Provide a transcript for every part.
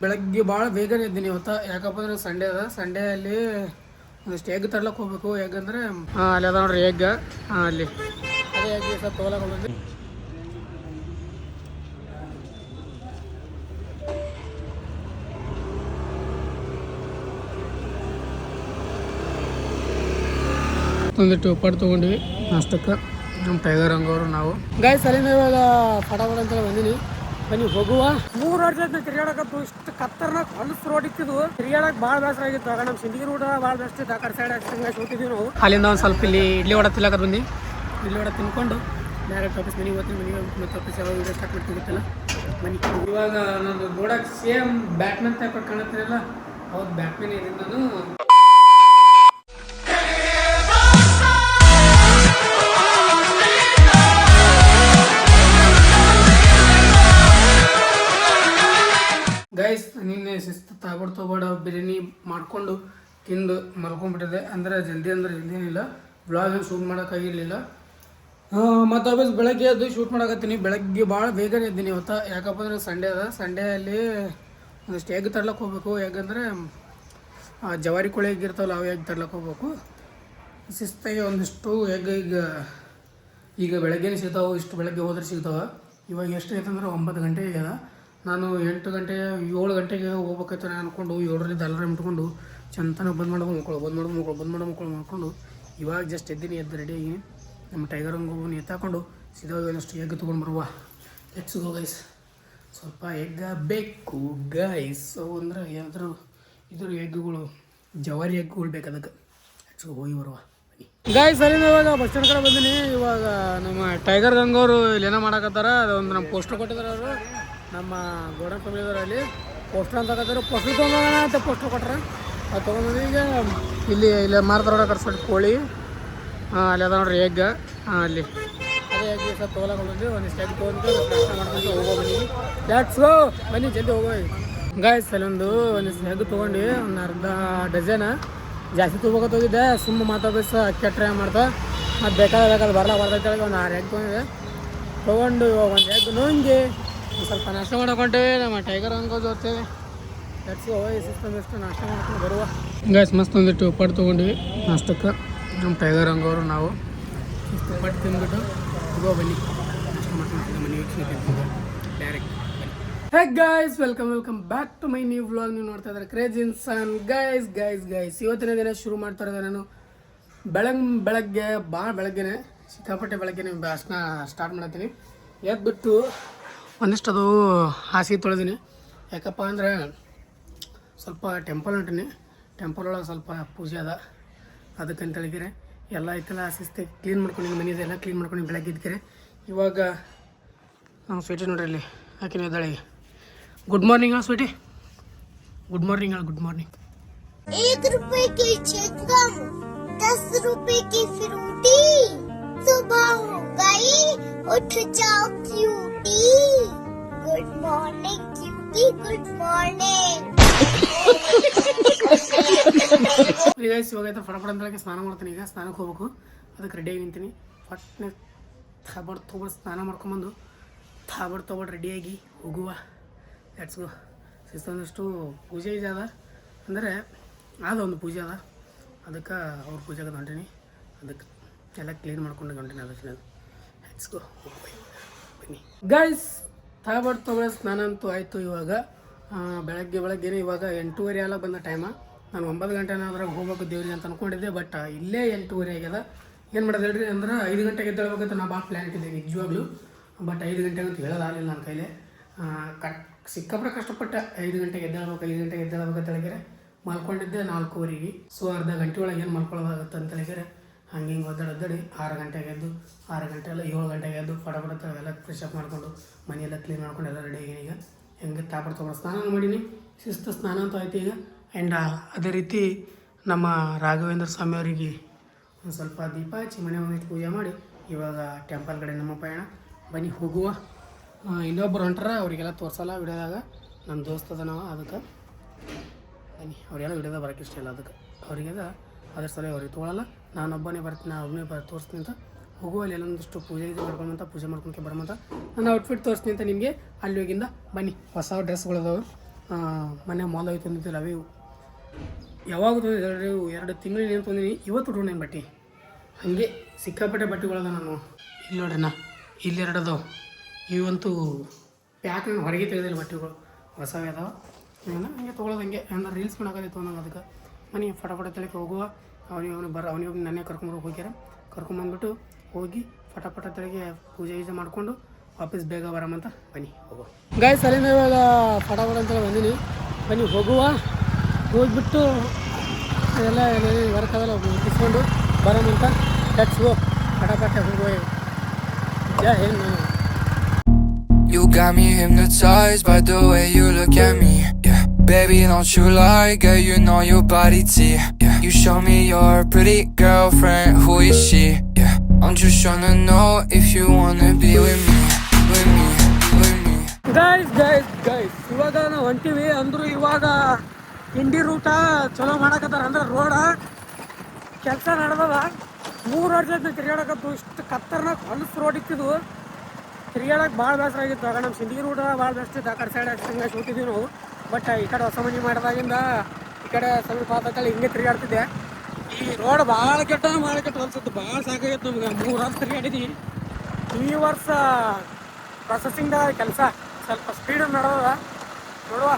ಬೆಳಗ್ಗೆ ಭಾಳ ಬೇಗನೆ ಇದ್ದೀನಿ ಇವತ್ತು. ಯಾಕಪ್ಪ ಅಂದ್ರೆ ಸಂಡೇ ಅದ. ಸಂಡೇಯಲ್ಲಿ ಒಂದಿಷ್ಟು ಎಗ್ ತರ್ಲಕ್ಕೆ ಹೋಗ್ಬೇಕು. ಎಗ್ ಅಂದರೆ ಅಲ್ಲಿ ಅದ ನೋಡ್ರಿ ಎಗ್. ಅಲ್ಲಿ ಅದೇ ಎಗ್ ಸ್ವಲ್ಪ ತೊಗೊಳಕ್ಕೆ ಹೋಗ್ಬೇಕು. ಒಂದಿಟ್ಟು ಉಪ್ಪಾಡು ತೊಗೊಂಡ್ವಿ ಅಷ್ಟಕ್ಕೆ. ನಮ್ಮ ಟೈಗರ್ ಹಂಗವರು ನಾವು ಗಾಯ್ಸ್ ಅಲ್ಲಿಂದ ಇವಾಗ ಫಟಾಫಟ್ ಅಂತ ಬಂದೀನಿ. ಬನ್ನಿ ಹೋಗುವ. 3 ವರ್ಷ ತಿರ್ಗಾಡಕತ್ತು. ಇಷ್ಟು ಕತ್ತರ್ನಾಗ ಹೊಲಸು ರೋಡ್ ಇತ್ತಿದ್ವು. ತಿರ್ಗಾಡಕ್ಕೆ ಭಾಳ ಬೇಸರ ಆಗಿತ್ತು. ಆಗ ನಮ್ಮ ಸಿಂದಗಿ ರೂಟ್ ಭಾಳ ಬೆಸ್ಟ್ ಇತ್ತು. ಆ ಕಡೆ ಸೈಡ್ ಅಷ್ಟಂಗೆ ಹೋಗ್ತಿದ್ವಿ ನಾವು. ಅಲ್ಲಿಂದ ಒಂದು ಸ್ವಲ್ಪ ಇಲ್ಲಿ ಇಡ್ಲಿ ವಡೆ ತಿನ್ನಕ ಬಂದು ಇಡ್ಲಿ ವಡೆ ತಿನ್ಕೊಂಡು ಡೈರೆಕ್ಟ್ ವಾಪಸ್ ಮನೆಗೆ ಹೋಗ್ತೀನಿ. ಮನೆಗೆ ಮತ್ತೆ ವಾಪಸ್ ಯಾವಾಗ ವೀಡಿಯೋ ಸ್ಟಾರ್ಟ್ ಮಾಡ್ತಿರುತ್ತಲ್ಲ ಮನೆ. ಇವಾಗ ನಾನು ನೋಡಕ್ಕೆ ಸೇಮ್ ಬ್ಯಾಟ್ಮನ್ ಟೈಪ್ ಕಾಣುತ್ತೀರಲ್ಲ, ಹೌದು ಬ್ಯಾಟ್ಮನ್ ಇದೀನಿ ನಾನು. ಗೈಸ್ ನಿನ್ನೆ ಶಿಸ್ತು ತಗೊಡ ಬಿರಿಯಾನಿ ಮಾಡಿಕೊಂಡು ತಿಂದು ಮಲ್ಕೊಂಡ್ಬಿಟ್ಟಿದೆ. ಅಂದರೆ ಜಲ್ದಿ ಏನಿಲ್ಲ, ವ್ಲಾಗ್ ಏನು ಶೂಟ್ ಮಾಡೋಕ್ಕಾಗಿರಲಿಲ್ಲ. ಮತ್ತು ವಾಪಸ್ ಬೆಳಗ್ಗೆ ಎದ್ದು ಶೂಟ್ ಮಾಡಕತ್ತೀನಿ. ಬೆಳಗ್ಗೆ ಭಾಳ ಬೇಗನೆ ಇದ್ದೀನಿ ಇವತ್ತು. ಯಾಕಪ್ಪ ಅಂದ್ರೆ ಸಂಡೇ ಅದ. ಸಂಡೇಯಲ್ಲಿ ಒಂದಿಷ್ಟು ಎಗ್ ತರ್ಲಕ್ಕೆ ಹೋಗ್ಬೇಕು. ಎಗ್ ಅಂದರೆ ಜವಾರಿ ಕೋಳಿ ಎಗ್ ಇರ್ತಾವಲ್ಲ, ಅವು ಎಗ್ ತರ್ಲಕ್ಕೆ ಹೋಗ್ಬೇಕು. ಶಿಸ್ತಾಗಿ ಒಂದಿಷ್ಟು ಎಗ್ ಈಗ ಬೆಳಗ್ಗೆನೇ ಸಿಗ್ತಾವೆ. ಇಷ್ಟು ಬೆಳಗ್ಗೆ ಹೋದ್ರೆ ಸಿಗ್ತಾವೆ. ಇವಾಗ ಎಷ್ಟು ಐತಂದ್ರೆ 9 ಗಂಟೆ ಆಗ್ಯದ. ನಾನು 8 ಗಂಟೆ 7 ಗಂಟೆಗೆ ಹೋಗ್ಬೇಕೈತೆ ನಾನು ಅಂದ್ಕೊಂಡು 7ರಿಂದ ಅಲಾರಾಮ್ ಇಟ್ಕೊಂಡು ಚಂತನ ಬಂದ್ ಮಾಡ್ಕೊಂಡು ಇವಾಗ ಜಸ್ಟ್ ಎದ್ದೀನಿ. ಎದ್ದು ರೆಡಿಯಾಗಿ ನಮ್ಮ ಟೈಗರ್ ಹಂಗೆ ಎತ್ತಾಕೊಂಡು ಸೀದಾ ಏನಷ್ಟು ಎಗ್ ತೊಗೊಂಡು ಬರುವ. Let's go guys. ಸ್ವಲ್ಪ ಎಗ್ ಬೇಕು ಗೈಸ್. ಅಂದರೆ ಏನಾದರೂ ಇದ್ರ ಎಗ್ಗುಗಳು ಜವಾರಿ ಎಗ್ಗುಗಳು ಬೇಕು. ಅದಕ್ಕೆ ಲೆಟ್ಸ್ ಗೋ ಹೋಗಿ ಬರುವ ಗೈಸ್. ಅಲ್ಲಿಂದ ಇವಾಗ ಬಸ್ ಸ್ಟ್ಯಾಂಡ್ ಕಡೆ ಬಂದೀನಿ. ಇವಾಗ ನಮ್ಮ ಟೈಗರ್ ಗಂಗವರು ಇಲ್ಲಿ ಏನೋ ಮಾಡಕತ್ತಾರ. ಅದೊಂದು ನಮ್ಮ ಪೋಸ್ಟರ್ ಕೊಟ್ಟಿದ್ದಾರೆ ಅವರು, ನಮ್ಮ ಗೋಡನ್ ಫ್ಯಾಮಿಲಿದವರಲ್ಲಿ ಪೋಸ್ಟರ್ ಅಂತ ಹಾಕತ್ತಾರೆ. ಪೋಸ್ಟರ್ ತೊಗೊಂಡೋಗೋಣ ಅಂತ ಪೋಸ್ಟರ್ ಕೊಟ್ರೆ ಅದು ತೊಗೊಂಡು ಈಗ ಇಲ್ಲಿ ಮಾರ್ತಾರ ಕರ್ಸೋದು ಕೋಳಿ. ಅಲ್ಲಿ ಅದ ನೋಡ್ರಿ ಎಗ್. ಅಲ್ಲಿ ಅದೇ ಎಗ್ ಸ್ವಲ್ಪ ತೊಗೊಳಕ್ಕೆ ಹೋಗಿದ್ವಿ. ಒಂದಿಷ್ಟು ಎಗ್ ತೊಗೊಂಡು ನಾಷ್ಟ ಮಾಡ್ಕೊಂಡು ಹೋಗೋ ಮನೆಗೆ. ಲೆಟ್ಸ್ ಗೋ ಬನ್ನಿ ಜಲ್ದಿ ಹೋಗೋ ಗಾಯ್ಸ್. ಅಲ್ಲೊಂದಿಷ್ಟು ಎಗ್ ತೊಗೊಂಡು ಒಂದು ಅರ್ಧ ಡಜನ್ ಜಾಸ್ತಿ ತೊಗೋಬೇಕಂತ ಹೋಗಿದ್ದೆ. ಸುಮ್ಮ ಮಾತಾಡ್ಬೇಸ ಅಕ್ಕಿ ಟ್ರೈ ಮಾಡ್ತಾ ಮತ್ತು ಬೇಕಾದ ಬರ್ತೈತೆ ಒಂದು 6 ಎಗ್ ತೊಗೊಂಡು ಇವಾಗ ಒಂದು ಎಗ್ ನುಂಗಿ ಸ್ವಲ್ಪ ನಾಷ್ಟ ಮಾಡ್ಕೊಂಡೆ. ನಮ್ಮ ಟೈಗರ್ ಹಂಗೋ ಜೊತೆ ಲೆಟ್ಸ್ ಗೋ ಎಷ್ಟು ನಾಷ್ಟ ಮಾಡ್ಕೊಂಡು ಬರುವ ಗೈಸ್. ಮಸ್ತ್ ಒಂದಿಟ್ಟು ಉಪ್ಪಾಡು ತೊಗೊಂಡ್ವಿ ನಾಷ್ಟಕ್ಕೆ. ನಮ್ಮ ಟೈಗರ್ ಹಂಗವರು ನಾವು ಉಪ್ಪಾಡು ತಿಂದ್ಬಿಟ್ಟು ಹೋಗೋ ಬನ್ನಿ ನಾಷ್ಟ ಮಾಡ್ಕೊಂಡು ಮನೆ direct. Hey guys, welcome back to my new vlog. ನೀವು ನೋಡ್ತಾ ಇದ್ದಾರೆ ಕ್ರೇಜಿ ಇನ್ಸಾನ್. ಗೈಸ್ ಇವತ್ತಿನ ದಿನ ಶುರು ಮಾಡ್ತಾ ಇರೋದು ನಾನು ಬೆಳಗ್ಗೆ ಭಾಳ ಬೆಳಗ್ಗೆನೆ, ಸಿಕ್ಕಾಪಟ್ಟೆ ಬೆಳಗ್ಗೆನೆ ಭಾಷಣ ಸ್ಟಾರ್ಟ್ ಮಾಡ್ತೀನಿ. ಎದ್ಬಿಟ್ಟು ಒಂದಿಷ್ಟು ಅದು ಹಾಸಿಗೆ ತೊಳೆದೀನಿ. ಯಾಕಪ್ಪ ಅಂದರೆ ಸ್ವಲ್ಪ ಟೆಂಪಲ್ ಹೊಂಟೀನಿ. ಟೆಂಪಲ್ ಒಳಗೆ ಸ್ವಲ್ಪ ಪೂಜೆ ಅದ. ಅದಕ್ಕಂತ ಹೇಳಿದ್ರೆ ಎಲ್ಲ ಐತೆಲ್ಲ ಶಿಸ್ತಾಗಿ ಕ್ಲೀನ್ ಮಾಡ್ಕೊಂಡಿನಿ. ಮನೆಯದೆಲ್ಲ ಕ್ಲೀನ್ ಮಾಡ್ಕೊಂಡು ಬೆಳಗ್ಗೆ ಇದ್ದರೆ ಇವಾಗ ನಾವು ಸ್ವೀಟಿ ನೋಡ್ರಿ ಇಲ್ಲಿ ಹಾಕಿನ ಇದ್ದಾಳೆ. ಗುಡ್ ಮಾರ್ನಿಂಗ್ ಹೇಳ ಸ್ವೀಟಿ. ಗುಡ್ ಮಾರ್ನಿಂಗ್ ಹೇಳ. Good morning. 1 रुपए की चिकन 10 रुपए की फ्रूटी सुबह हो गई उठ जाओ cutie good morning cutie good morning. ಇವಾಗೈತೆ ಫಟಫಟ ಅಂತೇಳಿ ಸ್ನಾನ ಮಾಡ್ತೀನಿ. ಈಗ ಸ್ನಾನಕ್ಕೆ ಹೋಗ್ಬೇಕು. ಅದಕ್ಕೆ ರೆಡಿಯಾಗಿ ನಿಂತೀನಿ. ಫಟ್ನೆ ತೊಗೊಬಡ್ ಸ್ನಾನ ಮಾಡ್ಕೊಂಬಂದು ತೊಗೊಬಡ್ ರೆಡಿಯಾಗಿ ಹೋಗುವ. Let's go. ಶಿಸ್ತೊಂದಷ್ಟು ಪೂಜೆ ಇದೆ ಅದ. ಅಂದರೆ ಒಂದು ಪೂಜೆ ಅದ. ಅದಕ್ಕೆ ಅವ್ರ ಪೂಜೆಗೆ ಹೊಂಟೀನಿ. ಅದಕ್ಕೆ ಎಲ್ಲ ಕ್ಲೀನ್ ಮಾಡ್ಕೊಂಡು ಹೊಂಟೀನಿ. ಅದಕ್ಕೆ ಲೆಟ್ಸ್ ಗೋ ಬನ್ನಿ ಗೈಸ್. ತೊಗೊಬಡ್ ಸ್ನಾನ ಅಂತೂ ಆಯಿತು. ಇವಾಗ ಬೆಳಗ್ಗೆನೇ ಇವಾಗ 8:30 ಆಗ ಬಂದ ಟೈಮ. ನಾನು 9 ಗಂಟೆನಾದ್ರಾಗ ಹೋಗ್ಬೇಕು ದೇವ್ರಿಗೆ ಅಂತ ಅಂದ್ಕೊಂಡಿದ್ದೆ. ಬಟ್ ಇಲ್ಲೇ 8:30 ಆಗ್ಯದ. ಏನು ಮಾಡೋದು ಹೇಳ್ರಿ ಅಂದ್ರೆ 5 ಗಂಟೆಗೆ ಎದ್ದೇಳ್ಬೇಕಂತ ನಾನು ಭಾಳ ಪ್ಲ್ಯಾನ್ ಇಟ್ಟಿದ್ದೆ ನಿಜವಾಗ್ಲೂ. ಬಟ್ 5 ಗಂಟೆಗೆ ಅಂತ ಹೇಳೋದಾಗಲಿಲ್ಲ ನನ್ನ ಕೈಲೇ. ಸಿಕ್ಕಾಪಟ್ಟೆ ಕಷ್ಟಪಟ್ಟೆ. 5 ಗಂಟೆಗೆ ಎದ್ದೇಳ್ಬೇಕಂತ ಹೇಳಿದ್ರೆ ಮಲ್ಕೊಂಡಿದ್ದೆ 4:15. ಸೊ ಅರ್ಧ ಗಂಟೆ ಒಳಗೆ ಏನು ಮಲ್ಕೊಳ್ಳೋದಾಗುತ್ತೆ ಅಂತ ಹೇಳಿದ್ರೆ ಹಂಗೆ ಒದ್ದಾಡಿ 6 ಗಂಟೆಗೆ ಎದ್ದು 6 ಗಂಟೆ ಎಲ್ಲ 7 ಗಂಟೆಗೆ ಎದ್ದು ಫಟಾಫಟ ಎಲ್ಲ ಫ್ರೆಶ್ ಅಪ್ ಮಾಡಿಕೊಂಡು ಮನೆಯೆಲ್ಲ ಕ್ಲೀನ್ ಮಾಡ್ಕೊಂಡು ಎಲ್ಲ ರೆಡಿ ಆಗೀನಿ. ಈಗ ಹೆಂಗೆ ತೊಗೊಬಡ್ ಸ್ನಾನ ಮಾಡೀನಿ. ಶಿಸ್ತು ಸ್ನಾನ ಅಂತೂ ಆಯ್ತು ಈಗ. ಆ್ಯಂಡ್ ಅದೇ ರೀತಿ ನಮ್ಮ ರಾಘವೇಂದ್ರ ಸ್ವಾಮಿ ಅವರಿಗೆ ಒಂದು ಸ್ವಲ್ಪ ದೀಪ ಹಚ್ಚಿ ಮನೆ ಒಂದಿಟ್ಟು ಪೂಜೆ ಮಾಡಿ ಇವಾಗ ಟೆಂಪಲ್ ಕಡೆ ನಮ್ಮ ಪಯಣ. ಬನ್ನಿ ಹೋಗುವ. ಇನ್ನೊಬ್ಬರು ಹೊಂಟ್ರ, ಅವರಿಗೆಲ್ಲ ತೋರಿಸಲ್ಲ ವಿಡಿಯೋದಾಗ. ನಮ್ಮ ದೋಸ್ತದ ನಾವು ಅದಕ್ಕೆ ಬನ್ನಿ. ಅವರೆಲ್ಲ ವಿಡಿಯೋದಾಗ ಬರೋಕ್ಕೆ ಇಷ್ಟ ಇಲ್ಲ. ಅದಕ್ಕೆ ಅವರಿಗೆಲ್ಲ ಅದ್ರ ಸಲ ಅವ್ರಿಗೆ ತೊಗೊಳಲ್ಲ. ನಾನೊಬ್ಬನೇ ತೋರಿಸ್ತೀನಿ ಅಂತ ಹೋಗುವ. ಅಲ್ಲಿ ಎಲ್ಲೊಂದಿಷ್ಟು ಪೂಜೆ ಪೂಜೆ ಮಾಡ್ಕೊಳಕ್ಕೆ ಬರೋಮಂತ ನಾನು ಔಟ್ಫಿಟ್ ತೋರಿಸ್ತೀನಿ ಅಂತ ನಿಮಗೆ. ಅಲ್ಲಿ ಹೋಗಿಂದ ಬನ್ನಿ. ಹೊಸ ಡ್ರೆಸ್ಗಳದಾವೆ. ಮನೆ ಮಾಲ್ ಹೋಗಿ ತಂದಿದ್ದಿಲ್ಲ ಅವು ಯಾವಾಗ ತಂದಿದ್ದೆ 2 ತಿಂಗಳು ಏನು ತಂದೀನಿ ಇವತ್ತು ಉಟ್ಕೊಂಡೇನು ಬಟ್ಟೆ ಹಾಗೆ ಸಿಕ್ಕಾಪಟ್ಟೆ ಬಟ್ಟೆಗಳದ ನಾನು ಇಲ್ಲಿ ನೋಡ್ರಣ್ಣ ಇಲ್ಲಿ 2 ಅದಾವೆ ಇವಂತೂ ಪ್ಯಾಕ್ ನಾನು ಹೊರಗೆ ತೆಗೆದಿಲ್ಲ ಬಟ್ಟೆಗಳು ಹೊಸವೇ ಅದಾವೆ ಹಂಗೆ ತೊಗೊಳೋದು ಹಂಗೆ ಅಂದ್ರೆ ರೀಲ್ಸ್ ಮಾಡೋದಿತ್ತು ಅನ್ನೋದು ಅದಕ್ಕೆ ಮನೆ ಫಟಾಫಟ ತಳಕ್ಕೆ ಹೋಗುವ ಅವನಿಗೆ ನನ್ನೇ ಹೋಗ್ಯಾರ ಕರ್ಕೊಂಬಂದ್ಬಿಟ್ಟು ಹೋಗಿ ಫಟಾಫಟ ತಳಗೆ ಪೂಜೆ ಗೀಜೆ ಮಾಡಿಕೊಂಡು ವಾಪಸ್ ಬೇಗ ಬರಮಂತ ಬನ್ನಿ ಹೋಗುವ ಗಾಯ್ಸ್ ಅಲ್ಲಿಂದ ಇವಾಗ ಫಟಾಫಟ ಅಂತೇಳಿ ಬಂದೀನಿ ಬನ್ನಿ ಹೋಗುವ ಹೋಗ್ಬಿಟ್ಟು ಎಲ್ಲ ವರ್ಕ್ ಅದಲ್ಲ ಮುಗಿಸ್ಕೊಂಡು ಬರಮಂತ ಲೆಟ್ಸ್ ಗೋ ಫಟಾಫಟ ಹೋಗುವ ಜೈ Hind. You got me hypnotized by the way you look at me, yeah. Baby, don't you lie, girl, you know your body T, yeah. You show me your pretty girlfriend, who is she, yeah. I'm just tryna know if you wanna be with me, with me, with me. Guys ಇವಾಗ ನಾವು ಹೊಂಟಿವಿ ಅಂದ್ರು ಇವಾಗ ಇಂಡಿ ರೂಟ ಚಲೋ ಮಾಡಕತ್ತಾರ ಅಂದ್ರೆ road ಕೆಲಸ ನಡೆದದ 3 ವರ್ಷ ತಿರ್ಗಾಡಕತ್ತು ಇಷ್ಟು ಕತ್ತರ್ನಾಗ ಹೊಲಸು ರೋಡ್ ಇತ್ತಿದ್ವು ತಿರ್ಗಾಡಕ್ಕೆ ಭಾಳ ಬೇಸರ ಆಗಿತ್ತು ಆಗ ನಮ್ಮ ಸಿಂದಗಿ ರೂಟ ಭಾಳ ಬೆಸ್ಟ್ ಇತ್ತು ಆ ಕಡೆ ಸೈಡ್ ಹಂಗೆ ಶೂಟಿದ್ವಿ ನಾವು ಬಟ್ ಈ ಕಡೆ ಹೊಸ ಮನೆ ಮಾಡಿದಾಗಿಂದ ಈ ಕಡೆ ಸ್ವಲ್ಪ ಆತಕ್ಕಲ್ಲಿ ಹಿಂಗೆ ತಿರ್ಗಾಡ್ತಿದ್ದೆ ಈ ರೋಡ್ ಭಾಳ ಕೆಟ್ಟ ಅನ್ಸುತ್ತೆ ಭಾಳ ಸಾಕಾಗಿತ್ತು ನಮ್ಗೆ 3 ವರ್ಷ ತಿರ್ಗಾಡಿದ್ವಿ ಈ ವರ್ಷ ಪ್ರೊಸೆಸಿಂಗ್ದಾಗ ಕೆಲಸ ಸ್ವಲ್ಪ ಸ್ಪೀಡ್ ನಡೆದದ ನೋಡುವ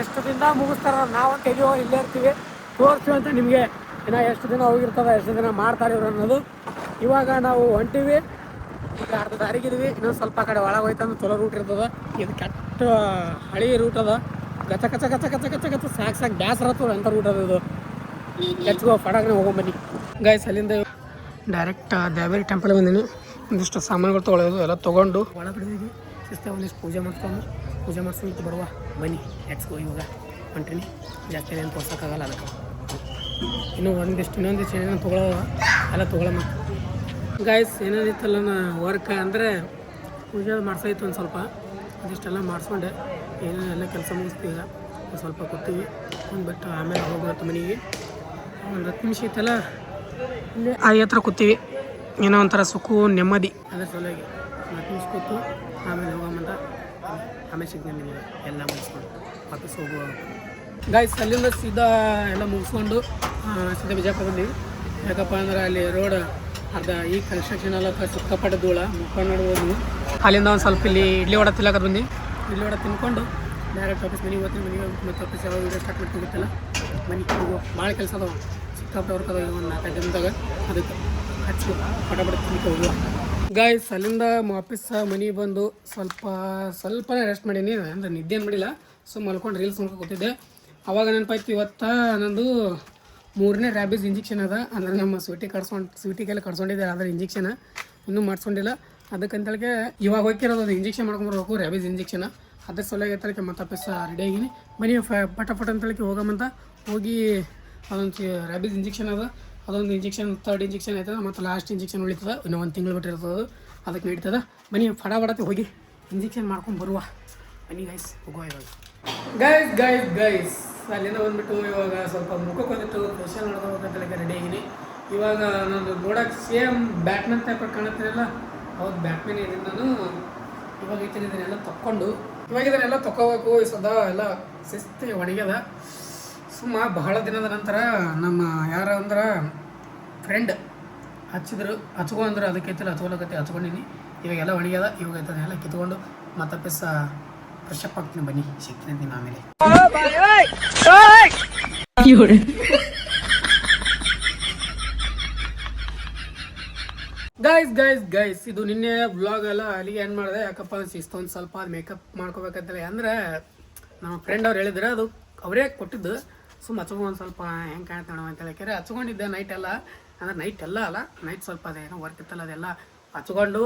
ಎಷ್ಟು ದಿನ ಮುಗಿಸ್ತಾರ ನಾವಂತ ಇದೀವೋ ಇಲ್ಲೇ ಇರ್ತೀವಿ ತೋರಿಸ್ತೀವಿ ಅಂತ ನಿಮಗೆ ಇನ್ನು ಎಷ್ಟು ದಿನ ಹೋಗಿರ್ತದೆ ಎಷ್ಟು ದಿನ ಮಾಡ್ತಾರೆ ಇವ್ರು ಅನ್ನೋದು ಇವಾಗ ನಾವು ಹೊಂಟಿವಿ ಈಗ ಅರ್ಧ ದಾರಿಗಿದ್ವಿ ಇನ್ನೊಂದು ಸ್ವಲ್ಪ ಕಡೆ ಒಳಗೆ ಹೋಯ್ತಂದ್ರೆ ಚಲೋ ರೂಟ್ ಇರ್ತದೆ ಇದು ಕೆಟ್ಟ ಹಳಿ ರೂಟ್ ಅದ ಗಚ ಕಚ ಕಚ ಕಚ ಕಚ ಕಚ ಸಾಕು ಬೇಸರ ಹತ್ತದ ಅಂತ ರೂಟ್ ಅದ ಇದು ಹೆಚ್ಚಿಗೋ ಫಟಾಗ್ನೆ ಹೋಗೊಂಬನ್ನಿ ಗೈಸ್ ಅಲ್ಲಿಂದ ಡೈರೆಕ್ಟ್ ದೇವೇರಿ ಟೆಂಪಲ್ ಬಂದೀನಿ ಒಂದಿಷ್ಟು ಸಾಮಾನುಗಳು ತೊಗೊಳ್ಳೋದು ಎಲ್ಲ ತೊಗೊಂಡು ಒಳಗಡೆ ಹೋಗಿ ಶಿಸ್ತ ಒಂದಿಷ್ಟು ಪೂಜೆ ಮಾಡಿಸ್ಕೊಂಡು ಬರುವ ಬನ್ನಿ ಎಕ್ಸ್ಗೋ ಇವಾಗ ಹೊಂಟೀನಿ ಜಾಸ್ತಿ ಏನು ತೋರ್ಸೋಕ್ಕಾಗಲ್ಲ ಅದಕ್ಕೆ ಇನ್ನೊಂದಿಷ್ಟು ಏನೇನು ತೊಗೊಳ್ಳೋವ ಎಲ್ಲ ತೊಗೊಳಮ್ಮ ಗಾಯ್ಸ್ ಏನೇನಿತ್ತಲ್ಲ ವರ್ಕ್ ಅಂದರೆ ಪೂಜೆ ಮಾಡ್ಸೋಯ್ತು ಒಂದು ಸ್ವಲ್ಪ ಅದಿಷ್ಟೆಲ್ಲ ಮಾಡಿಸ್ಕೊಂಡೆ ಏನೇನೆಲ್ಲ ಕೆಲಸ ಮುಗಿಸ್ತೀವಿ ಈಗ ಒಂದು ಸ್ವಲ್ಪ ಕೊಡ್ತೀವಿ ಒಂದು ಬಿಟ್ಟು ಆಮೇಲೆ ಹೋಗ್ಬೇಕು ಮನೆಗೆ ಒಂದು 10 ನಿಮಿಷ ಇತ್ತಲ್ಲ ಇಲ್ಲೇ ಆಯಿ ಹತ್ರ ಕೂತೀವಿ ಏನೋ ಒಂಥರ ಸುಖು ನೆಮ್ಮದಿ ಅದ್ರ ಸಲುವಾಗಿ 10 ನಿಮಿಷ ಕೂತು ಆಮೇಲೆ ಹೋಗಮ್ಮಂತ ಆಮೇಲೆ ಸಿಗ್ತೀನಿ ನಿಮಗೆ ಎಲ್ಲ ಮುಗಿಸ್ಕೊಂಡು ವಾಪಸ್ ಹೋಗುವ ಗಾಯ್ಸ್ ಅಲ್ಲಿಂದ ಸೀದಾ ಎಲ್ಲ ಮುಗಿಸ್ಕೊಂಡು ಸೀದಾ ಬಿಜಾಪುರ ಬಂದೀವಿ ಯಾಕಪ್ಪ ಅಂದ್ರೆ ಅಲ್ಲಿ ರೋಡ್ ಅರ್ಧ ಈ ಕನ್ಸ್ಟ್ರಕ್ಷನ್ ಎಲ್ಲ ಸಿಕ್ಕಾಪಟ್ಟೆ ಧೂಳ ಮುಖ ನೋಡ್ಬೋದು ಅಲ್ಲಿಂದ ಒಂದು ಸ್ವಲ್ಪ ಇಲ್ಲಿ ಇಡ್ಲಿ ವಡೆ ತಿನ್ನಕ್ಕೆ ಬಂದು ಇಡ್ಲಿ ವಡೆ ತಿನ್ಕೊಂಡು ಡೈರೆಕ್ಟ್ ವಾಪಸ್ ಮನೆಗೆ ಹೋಗ್ತೀನಿ ಮನೆಗೆ ಮತ್ತೆ ವಾಪಸ್ ಯಾವಾಗ ವೀಡಿಯೋ ಸ್ಟಾರ್ಟ್ ಮಾಡ್ತಿರುತ್ತಲ್ಲ ಮನೆಗೆ ಹೋಗೋ ಭಾಳ ಕೆಲಸ ಅದಾವ ಸಿಕ್ಕಾಪಟ್ಟೆ ವರ್ಕ್ ಅದಾವ ಒಂದು 4-5 ದಿನದಾಗ ಅದಕ್ಕೆ ಹಚ್ಚು ಪಟಾಪಟ ತಿನ್ನಿಕ್ಕೆ ಹೋಗುವ ಗಾಯ್ಸ್ ಅಲ್ಲಿಂದ ವಾಪಸ್ ಮನೆಗೆ ಬಂದು ಸ್ವಲ್ಪನೇ ರೆಸ್ಟ್ ಮಾಡೀನಿ ಅಂದರೆ ನಿದ್ದೆ ಏನು ಮಾಡಿಲ್ಲ ಸೊ ಮಲ್ಕೊಂಡು ರೀಲ್ಸ್ ನೋಡ್ಕೊಂಡು ಕೂತಿದ್ದೆ ಅವಾಗ ನೆನಪಾಯ್ತು ಇವತ್ತು ನಂದು 3ನೇ ರ್ಯಾಬಿಸ್ ಇಂಜೆಕ್ಷನ್ ಅದ ಅಂದರೆ ನಮ್ಮ ಸ್ವೀಟಿಗೆಲ್ಲ ಕಡ್ಸ್ಕೊಂಡಿದ್ದೆ ಆದರೆ ಇಂಜೆಕ್ಷನ್ ಇನ್ನೂ ಮಾಡಿಸ್ಕೊಂಡಿಲ್ಲ ಅದಕ್ಕಂತೇಳಿಗೆ ಇವಾಗ ಹೋಗಿರೋದು ಅದು ಇಂಜೆಕ್ಷನ್ ಮಾಡ್ಕೊಂಬರ್ಬೇಕು ರ್ಯಾಬಿಸ್ ಇಂಜೆಕ್ಷನ್ ಅದ್ರ ಸಲುವಾಗಿ ಅಂತೇಳಿಕೆ ಮತ್ತೆ ವಾಪಸ್ ರೆಡಿ ಆಗಿನಿ ಮನೆ ಪಟ ಅಂತೇಳಿಕೆ ಹೋಗಮಂತ ಹೋಗಿ ಅದೊಂದು ರ್ಯಾಬಿಸ್ ಇಂಜೆಕ್ಷನ್ ಅದ ಅದೊಂದು ಇಂಜೆಕ್ಷನ್ 3rd ಇಂಜೆಕ್ಷನ್ ಆಯ್ತದ ಮತ್ತು ಲಾಸ್ಟ್ ಇಂಜೆಕ್ಷನ್ ಉಳಿತದ ಇನ್ನೂ 1 ತಿಂಗಳು ಬಿಟ್ಟಿರ್ತದೆ ಅದಕ್ಕೆ ನಡೀತದ ಬನ್ನಿ ಫಟಾಫಟತೆ ಹೋಗಿ ಇಂಜೆಕ್ಷನ್ ಮಾಡ್ಕೊಂಡು ಬರುವ ಬನ್ನಿ ಗೈಸ್ ಹೋಗುವ ಇವಾಗ ಗೈಸ್ ಅಲ್ಲಿಂದ ಬಂದುಬಿಟ್ಟು ಇವಾಗ ಸ್ವಲ್ಪ ಮುಖಕ್ಕೆ ಬಂದಿಟ್ಟು ಫೇಶಿಯಲ್ ನೋಡ್ಕೋಬೇಕಂತೇಳಿ ರೆಡಿ ಆಗಿನಿ ಇವಾಗ ನಾನು ನೋಡೋಕೆ ಸೇಮ್ ಬ್ಯಾಟ್ಮನ್ ಟೈಪ್ ಕಾಣುತ್ತೀನಲ್ಲ ಹೌದು ಬ್ಯಾಟ್ಮನ್ ಇದೀನಿ ನಾನು ಇವಾಗ ಇದನ್ನೆಲ್ಲ ತಕ್ಕೊಂಡು ಇವಾಗ ಇದನ್ನೆಲ್ಲ ತಗೋಬೇಕು ಸದಾ ಎಲ್ಲ ಶಿಸ್ತು ಒಣಗ್ಯದ ಬಹಳ ದಿನದ ನಂತರ ನಮ್ಮ ಯಾರ ಅಂದ್ರೆ ಫ್ರೆಂಡ್ ಹಚ್ಕೊ ಅಂದ್ರೆ ಅದಕ್ಕೆ ಹಚ್ಕೊಳಕತ್ತೆ ಹಚ್ಕೊಂಡಿನಿ ಇವಾಗೆಲ್ಲ ಒಣಗ್ಯದ ಇವಾಗ ಇದನ್ನೆಲ್ಲ ಕಿತ್ಕೊಂಡು ಮತ್ತೆ ವಾಪಸ್ ಫ್ರೆಶ್ ಅಪ್ ಆಗ್ತೀನಿ ಬನ್ನಿ ಸಿಗ್ತೀನಿ ಅಂತೀನಿ ಆಮೇಲೆ ಗೈಸ್ ಇದು ನಿನ್ನೆ ವ್ಲಾಗ್ ಎಲ್ಲ ಅಲ್ಲಿಗೆ ಏನು ಮಾಡಿದೆ ಯಾಕಪ್ಪ ಶಿಸ್ತು ಒಂದು ಸ್ವಲ್ಪ ಮೇಕಪ್ ಮಾಡ್ಕೋಬೇಕಂತೇಳಿ ಅಂದರೆ ನಮ್ಮ ಫ್ರೆಂಡ್ ಅವ್ರು ಹೇಳಿದ್ರೆ ಅದು ಅವರೇ ಕೊಟ್ಟಿದ್ದು ಹಚ್ಕೊಂಡು ಒಂದು ಸ್ವಲ್ಪ ಹೆಂಗೆ ಕಾಣ್ತಾಣ ಅಂತ ಹೇಳಿಕೆರೆ ಹಚ್ಕೊಂಡಿದ್ದೆ ನೈಟ್ ಎಲ್ಲ ಅಂದ್ರೆ ನೈಟ್ ಎಲ್ಲ ಅಲ್ಲ ನೈಟ್ ಸ್ವಲ್ಪ ಅದೇನೋ ವರ್ಕ್ ಇತ್ತಲ್ಲ ಅದೆಲ್ಲ ಹಚ್ಕೊಂಡು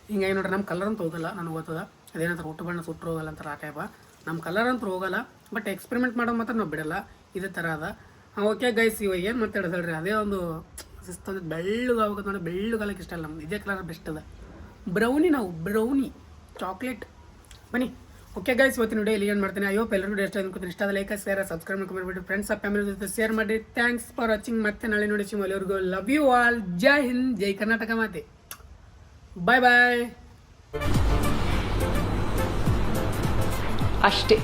ಹಿಂಗಾಗಿ ನೋಡ್ರಿ ನಮ್ಮ ಕಲರ್ ಅಂತ ಹೋಗಲ್ಲ ನನಗೆ ಗೊತ್ತದ ಅದೇನಂತಾರೆ ಹುಟ್ಟು ಬಣ್ಣ ಸುಟ್ಟರು ಹೋಗಲ್ಲ ಅಂತಾರೆ ಆ ಟೈಪ ನಮ್ಮ ಕಲರ್ ಅಂತೂ ಹೋಗಲ್ಲ ಬಟ್ ಎಕ್ಸ್ಪೆರಿಮೆಂಟ್ ಮಾಡೋದು ಮಾತ್ರ ನಾವು ಬಿಡಲ್ಲ ಇದೇ ಥರ ಅದ ಓಕೆ ಗೈಸ್ ಇವಾಗ ಏನು ಮಾತಾಡೋದು ಹೇಳ್ರಿ ಅದೇ ಒಂದು ಶಿಸ್ತು ಅಂದ್ರೆ ಬೆಳ್ಳಗಾಗುತ್ತೆ ನೋಡಿ ಬೆಳ್ಳಗಾಲಕ್ಕೆ ಇಷ್ಟ ಅಲ್ಲ ನಮ್ದು ಇದೇ ಕಲರ್ ಬೆಸ್ಟ್ ಅದ ಬ್ರೌನಿ ಚಾಕ್ಲೇಟ್ ಬನ್ನಿ ಓಕೆ ಗೈಸ್ ಇವತ್ತಿನ ವಿಡಿಯೋ ಇಲ್ಲಿ ಏನು ಮಾಡ್ತೀನಿ ಅಯ್ಯೋ ಎಲ್ಲರಿಗೂ ಇಷ್ಟ ಅನ್ಕೋತೀನಿ ಇಷ್ಟ ಲೈಕ್ ಶೇರ್ ಸಬ್ಸ್ಕ್ರೈಬ್ ಮಾಡ್ಕೊಂಡ್ಬಿಟ್ಟು ಫ್ರೆಂಡ್ಸ್ ಫ್ಯಾಮಿಲಿ ಜೊತೆ ಶೇರ್ ಮಾಡಿ ಥ್ಯಾಂಕ್ಸ್ ಫಾರ್ ವಾಚಿಂಗ್ ಮತ್ತೆ ನಾಳೆ ನೋಡಿ ಸಿಮಲ್ಲಿವರೆಗೂ ಲವ್ ಯು ಆಲ್ ಜೈ ಹಿಂದ್ ಜೈ ಕರ್ನಾಟಕ ಮಾತೆ ಬಾಯ್ ಅಷ್ಟೇ.